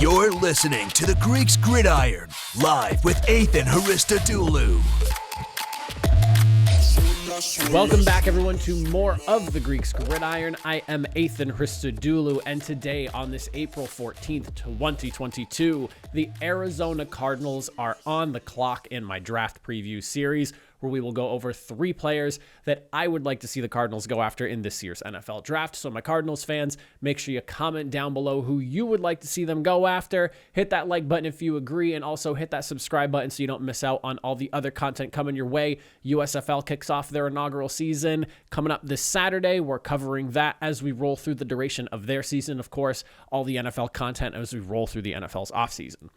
You're listening to the Greeks Gridiron, live with Ethan Haristodoulou. Welcome back, everyone, to more of the Greeks Gridiron. I am Ethan Haristodoulou, and today on this April 14th, 2022, the Arizona Cardinals are on the clock in my draft preview series, where we will go over 3 players that I would like to see the Cardinals go after in this year's NFL draft. So my Cardinals fans, make sure you comment down below who you would like to see them go after. Hit that like button if you agree, and also hit that subscribe button so you don't miss out on all the other content coming your way. USFL kicks off their inaugural season coming up this Saturday. We're covering that as we roll through the duration of their season. Of course, all the NFL content as we roll through the NFL's offseason.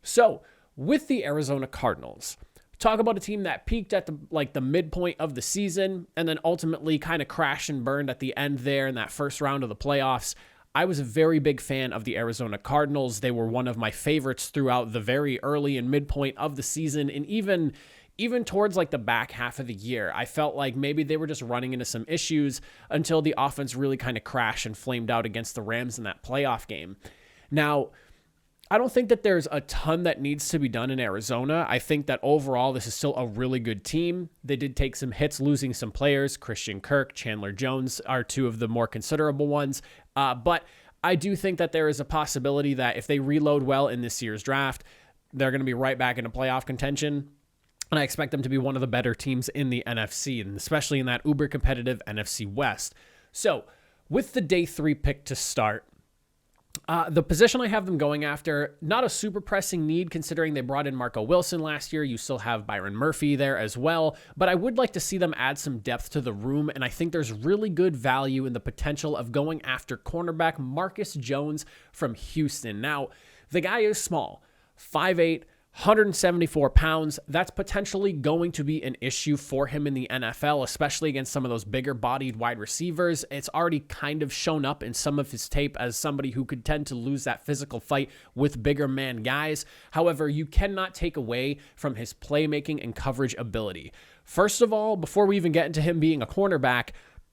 So with the Arizona Cardinals, talk about a team that peaked at the midpoint of the season and then ultimately kind of crashed and burned at the end there in that first round of the playoffs. I was a very big fan of the Arizona Cardinals. They were one of my favorites throughout the very early and midpoint of the season, and even towards like the back half of the year. I felt like maybe they were just running into some issues until the offense really kind of crashed and flamed out against the Rams in that playoff game. Now, I don't think that there's a ton that needs to be done in Arizona. I think that overall, this is still a really good team. They did take some hits, losing some players. Christian Kirk, Chandler Jones are 2 of the more considerable ones. But I do think that there is a possibility that if they reload well in this year's draft, they're going to be right back into playoff contention. And I expect them to be one of the better teams in the NFC, and especially in that uber competitive NFC West. So with the day 3 pick to start, the position I have them going after, not a super pressing need considering they brought in Marco Wilson last year. You still have Byron Murphy there as well, but I would like to see them add some depth to the room, and I think there's really good value in the potential of going after cornerback Marcus Jones from Houston. Now, the guy is small, 5'8", 174 pounds. That's potentially going to be an issue for him in the NFL, especially against some of those bigger bodied wide receivers. It's already kind of shown up in some of his tape as somebody who could tend to lose that physical fight with bigger man guys. However, you cannot take away from his playmaking and coverage ability. First of all, before we even get into him being a cornerback,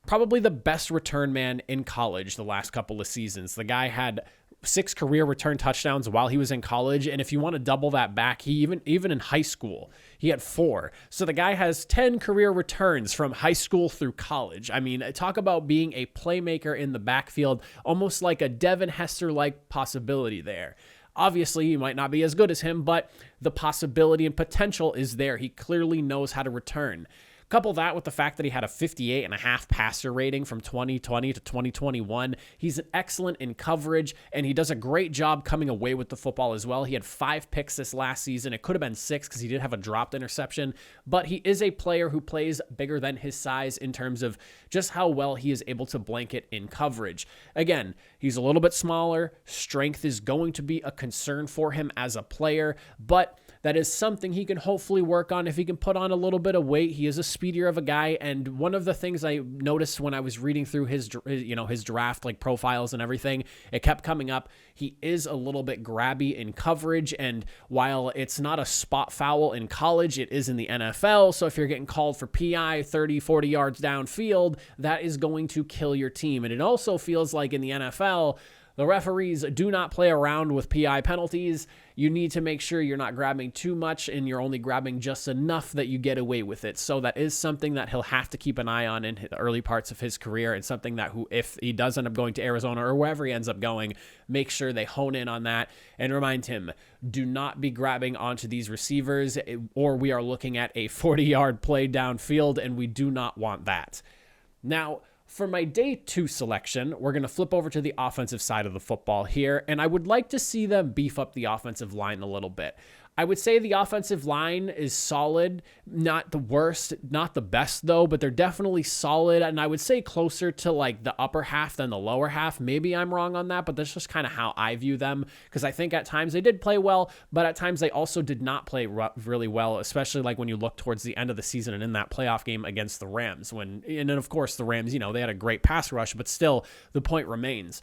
probably the best return man in college the last couple of seasons. The guy had 6 career return touchdowns while he was in college, and if you want to double that back, he even in high school, he had 4. So the guy has 10 career returns from high school through college. I mean, talk about being a playmaker in the backfield, almost like a Devin Hester-like possibility there. Obviously, he might not be as good as him, but the possibility and potential is there. He clearly knows how to return. Couple that with the fact that he had a 58.5 passer rating from 2020 to 2021. He's excellent in coverage, and he does a great job coming away with the football as well. He had 5 picks this last season. It could have been 6 because he did have a dropped interception, but he is a player who plays bigger than his size in terms of just how well he is able to blanket in coverage. Again, he's a little bit smaller. Strength is going to be a concern for him as a player, but that is something he can hopefully work on if he can put on a little bit of weight. He is a speedier of a guy, and one of the things I noticed when I was reading through his draft like profiles and everything, it kept coming up. He is a little bit grabby in coverage, and while it's not a spot foul in college, it is in the NFL. So if you're getting called for PI 30, 40 yards downfield, that is going to kill your team. And it also feels like in the NFL, the referees do not play around with PI penalties. You need to make sure you're not grabbing too much and you're only grabbing just enough that you get away with it. So that is something that he'll have to keep an eye on in the early parts of his career, and something that if he does end up going to Arizona or wherever he ends up going, make sure they hone in on that and remind him, do not be grabbing onto these receivers, or we are looking at a 40-yard play downfield, and we do not want that. Now, for my day 2 selection, we're going to flip over to the offensive side of the football here, and I would like to see them beef up the offensive line a little bit. I would say the offensive line is solid, not the worst, not the best though, but they're definitely solid, and I would say closer to like the upper half than the lower half. Maybe I'm wrong on that, but that's just kind of how I view them, because I think at times they did play well, but at times they also did not play really well, especially like when you look towards the end of the season and in that playoff game against the Rams. And then of course the Rams, they had a great pass rush, but still the point remains.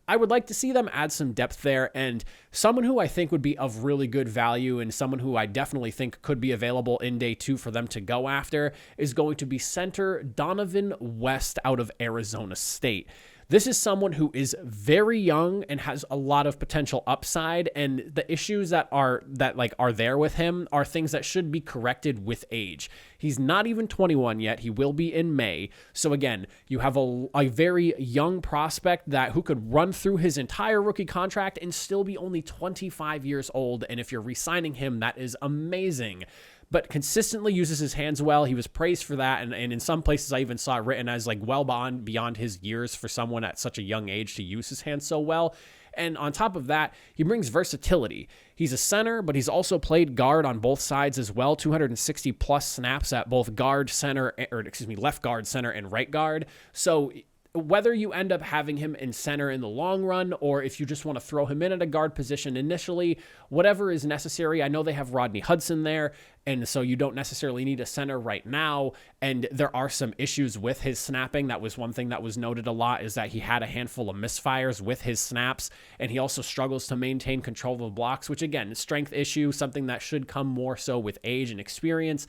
I would like to see them add some depth there, and someone who I think would be of really good value and someone who I definitely think could be available in day 2 for them to go after is going to be center Donovan West out of Arizona State. This is someone who is very young and has a lot of potential upside, and the issues that are there with him are things that should be corrected with age. He's not even 21 yet. He will be in May. So again, you have a very young prospect who could run through his entire rookie contract and still be only 25 years old. And if you're re-signing him, that is amazing. But consistently uses his hands well. He was praised for that. And in some places, I even saw it written as like well beyond his years for someone at such a young age to use his hands so well. And on top of that, he brings versatility. He's a center, but he's also played guard on both sides as well. 260 plus snaps at both left guard, center, and right guard. So whether you end up having him in center in the long run, or if you just want to throw him in at a guard position initially, whatever is necessary. I know they have Rodney Hudson there, and so you don't necessarily need a center right now. And there are some issues with his snapping. That was one thing that was noted a lot, is that he had a handful of misfires with his snaps, and he also struggles to maintain control of the blocks, which again, strength issue, something that should come more so with age and experience.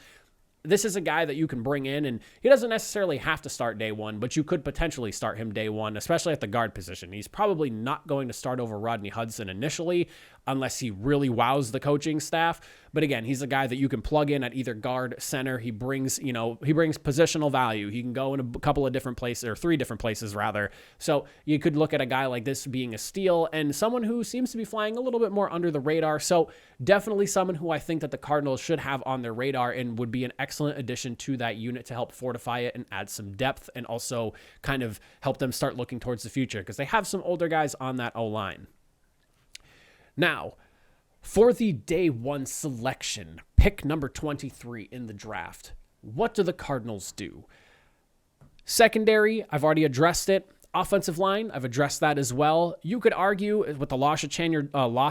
This is a guy that you can bring in, and he doesn't necessarily have to start day one, but you could potentially start him day one, especially at the guard position. He's probably not going to start over Rodney Hudson initially unless he really wows the coaching staff. But again, he's a guy that you can plug in at either guard, center. He brings positional value. He can go in a couple of different places, or 3 different places rather. So you could look at a guy like this being a steal, and someone who seems to be flying a little bit more under the radar. So definitely someone who I think that the Cardinals should have on their radar and would be an excellent addition to that unit to help fortify it and add some depth, and also kind of help them start looking towards the future, because they have some older guys on that O-line. Now, for the day one selection, pick number 23 in the draft, what do the Cardinals do? Secondary, I've already addressed it. Offensive line, I've addressed that as well. You could argue with the loss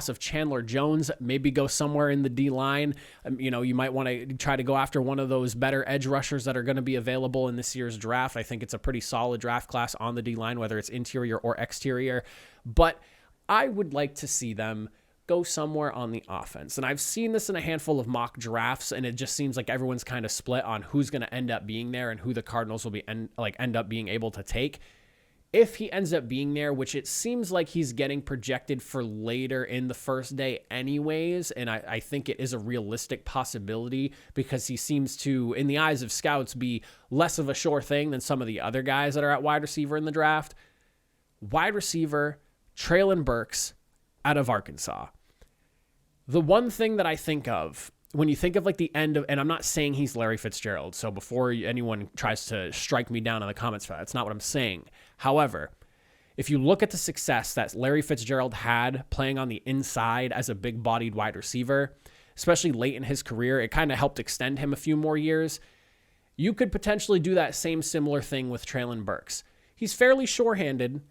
of Chandler Jones, maybe go somewhere in the D-line. You might want to try to go after one of those better edge rushers that are going to be available in this year's draft. I think it's a pretty solid draft class on the D-line, whether it's interior or exterior. But I would like to see them go somewhere on the offense. And I've seen this in a handful of mock drafts, and it just seems like everyone's kind of split on who's going to end up being there and who the Cardinals will end up being able to take. If he ends up being there, which it seems like he's getting projected for later in the first day anyways, and I think it is a realistic possibility, because he seems to, in the eyes of scouts, be less of a sure thing than some of the other guys that are at wide receiver in the draft. Wide receiver, Treylon Burks out of Arkansas. The one thing that I think of when you think of like the end of, and I'm not saying he's Larry Fitzgerald, so before anyone tries to strike me down in the comments for that, that's not what I'm saying. However, if you look at the success that Larry Fitzgerald had playing on the inside as a big-bodied wide receiver, especially late in his career, it kind of helped extend him a few more years. You could potentially do that similar thing with Treylon Burks. He's fairly sure-handed,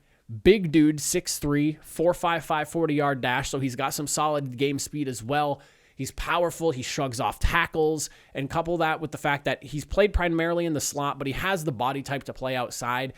big dude, 6'3", 4.55 40-yard dash, so he's got some solid game speed as well. He's powerful. He shrugs off tackles, and couple that with the fact that he's played primarily in the slot, but he has the body type to play outside.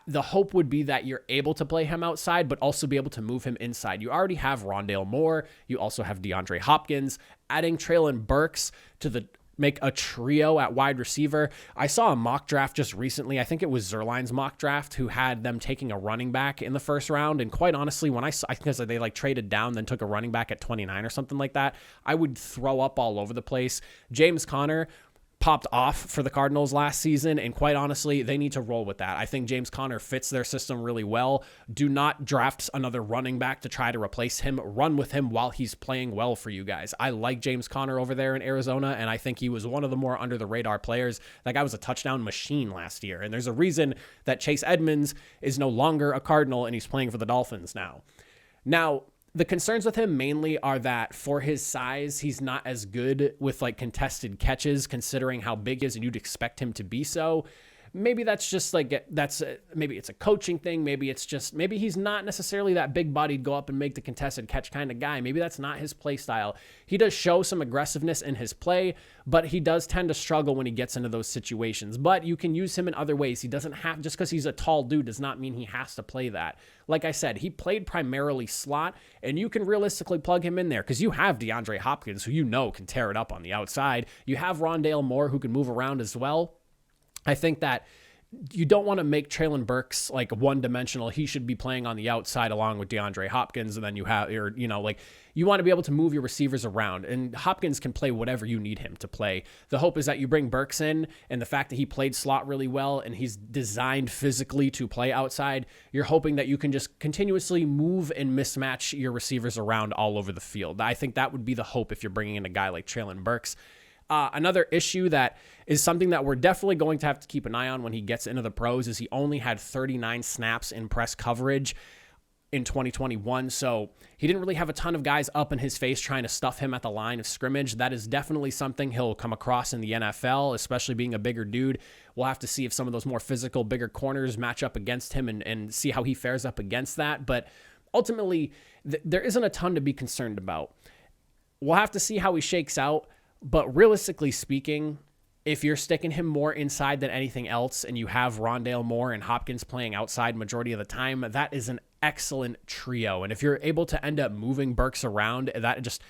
The hope would be that you're able to play him outside, but also be able to move him inside. You already have Rondale Moore. You also have DeAndre Hopkins. Adding Treylon Burks to make a trio at wide receiver. I saw a mock draft just recently. I think it was Zerline's mock draft, who had them taking a running back in the first round. And quite honestly, when I saw, because they like traded down, then took a running back at 29 or something like that, I would throw up all over the place. James Conner popped off for the Cardinals last season, and quite honestly, they need to roll with that. I think James Conner fits their system really well. Do not draft another running back to try to replace him. Run with him while he's playing well for you guys. I like James Conner over there in Arizona, and I think he was one of the more under-the-radar players. That guy was a touchdown machine last year, and there's a reason that Chase Edmonds is no longer a Cardinal, and he's playing for the Dolphins now. Now, the concerns with him mainly are that for his size, he's not as good with like contested catches, considering how big he is, and you'd expect him to be so. Maybe that's just like, maybe it's a coaching thing. Maybe he's not necessarily that big bodied, go up and make the contested catch kind of guy. Maybe that's not his play style. He does show some aggressiveness in his play, but he does tend to struggle when he gets into those situations. But you can use him in other ways. He doesn't have, just because he's a tall dude does not mean he has to play that. Like I said, he played primarily slot, and you can realistically plug him in there because you have DeAndre Hopkins, who can tear it up on the outside. You have Rondale Moore, who can move around as well. I think that you don't want to make Traylon Burks like one-dimensional. He should be playing on the outside along with DeAndre Hopkins, and then you have your, like you want to be able to move your receivers around, and Hopkins can play whatever you need him to play. The hope is that you bring Burks in, and the fact that he played slot really well and he's designed physically to play outside, you're hoping that you can just continuously move and mismatch your receivers around all over the field. I think that would be the hope if you're bringing in a guy like Traylon Burks. Another issue that is something that we're definitely going to have to keep an eye on when he gets into the pros is he only had 39 snaps in press coverage in 2021. So he didn't really have a ton of guys up in his face trying to stuff him at the line of scrimmage. That is definitely something he'll come across in the NFL, especially being a bigger dude. We'll have to see if some of those more physical, bigger corners match up against him and see how he fares up against that. But ultimately, there isn't a ton to be concerned about. We'll have to see how he shakes out. But realistically speaking, if you're sticking him more inside than anything else and you have Rondale Moore and Hopkins playing outside majority of the time, that is an excellent trio. And if you're able to end up moving Burks around, that just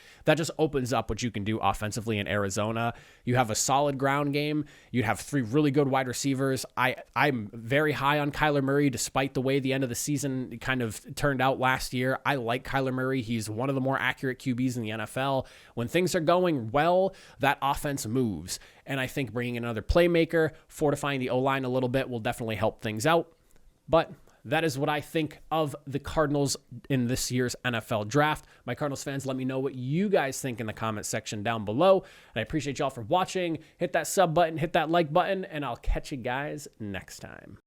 opens up what you can do offensively in Arizona. You have a solid ground game. You have 3 really good wide receivers. I'm very high on Kyler Murray, despite the way the end of the season kind of turned out last year. I like Kyler Murray. He's one of the more accurate QBs in the NFL. When things are going well, that offense moves. And I think bringing in another playmaker, fortifying the O-line a little bit will definitely help things out. But that is what I think of the Cardinals in this year's NFL draft. My Cardinals fans, let me know what you guys think in the comment section down below. And I appreciate y'all for watching. Hit that sub button, hit that like button, and I'll catch you guys next time.